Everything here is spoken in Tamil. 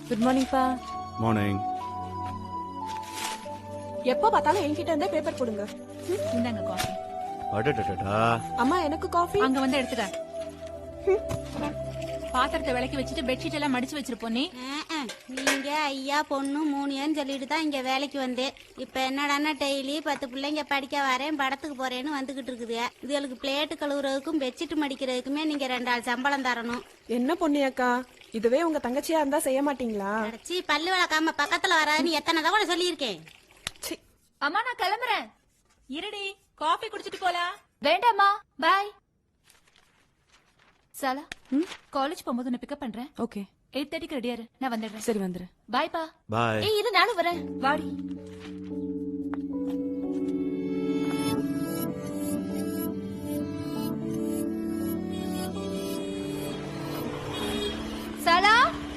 குட் மார்னிங் பா. மார்னிங். எப்போ பார்த்தாலும் என்கிட்ட இருந்தே பேப்பர் போடுங்க. இந்தாங்க காஃபி. அடடடடா. அம்மா எனக்கு காஃபி. அங்க வந்து எடுத்துக்க. பாத்திரத்தை விளக்கி வச்சுட்டு பெட்ஷீட் எல்லாம் மடிச்சு வச்சிருப்போம். நீங்க ஐயா பொண்ணு 3 சொல்லிட்டு தான் இங்க வேலைக்கு வந்தேன். இப்ப என்னடான்னா டெய்லி 10 பிள்ளைங்க படிக்க வரேன் படத்துக்கு போறேன்னு வந்துகிட்டு இருக்குது. இதுகளுக்கு பிளேட்டு கழுவுறதுக்கும் பெட்ஷீட் மடிக்கிறதுக்குமே நீங்க 2 ஆள் சம்பளம் தரணும். என்ன பொண்ணியக்கா, இதுவே உங்க தங்கச்சியா இருந்தா செய்ய மாட்டீங்களா? அடச்சி, பல்லு விளக்காம பக்கத்துல வராதுன்னு எத்தனை தடவை சொல்லியிருக்கேன். அம்மா நான் கிளம்புறேன். இருடி, காஃபி குடிச்சிட்டு போலாம். வேண்டாம்மா, பாய். சாலா, காலேஜ் போகும்போது நான் பிக்கப் பண்றேன். ஓகே. 8:30க்கு ரெடியா இரு, நான் வந்துடுறேன். சரி வந்துரு. பாய் பா. பாய். ஏய் இரு, நானும் வரேன். வாடி.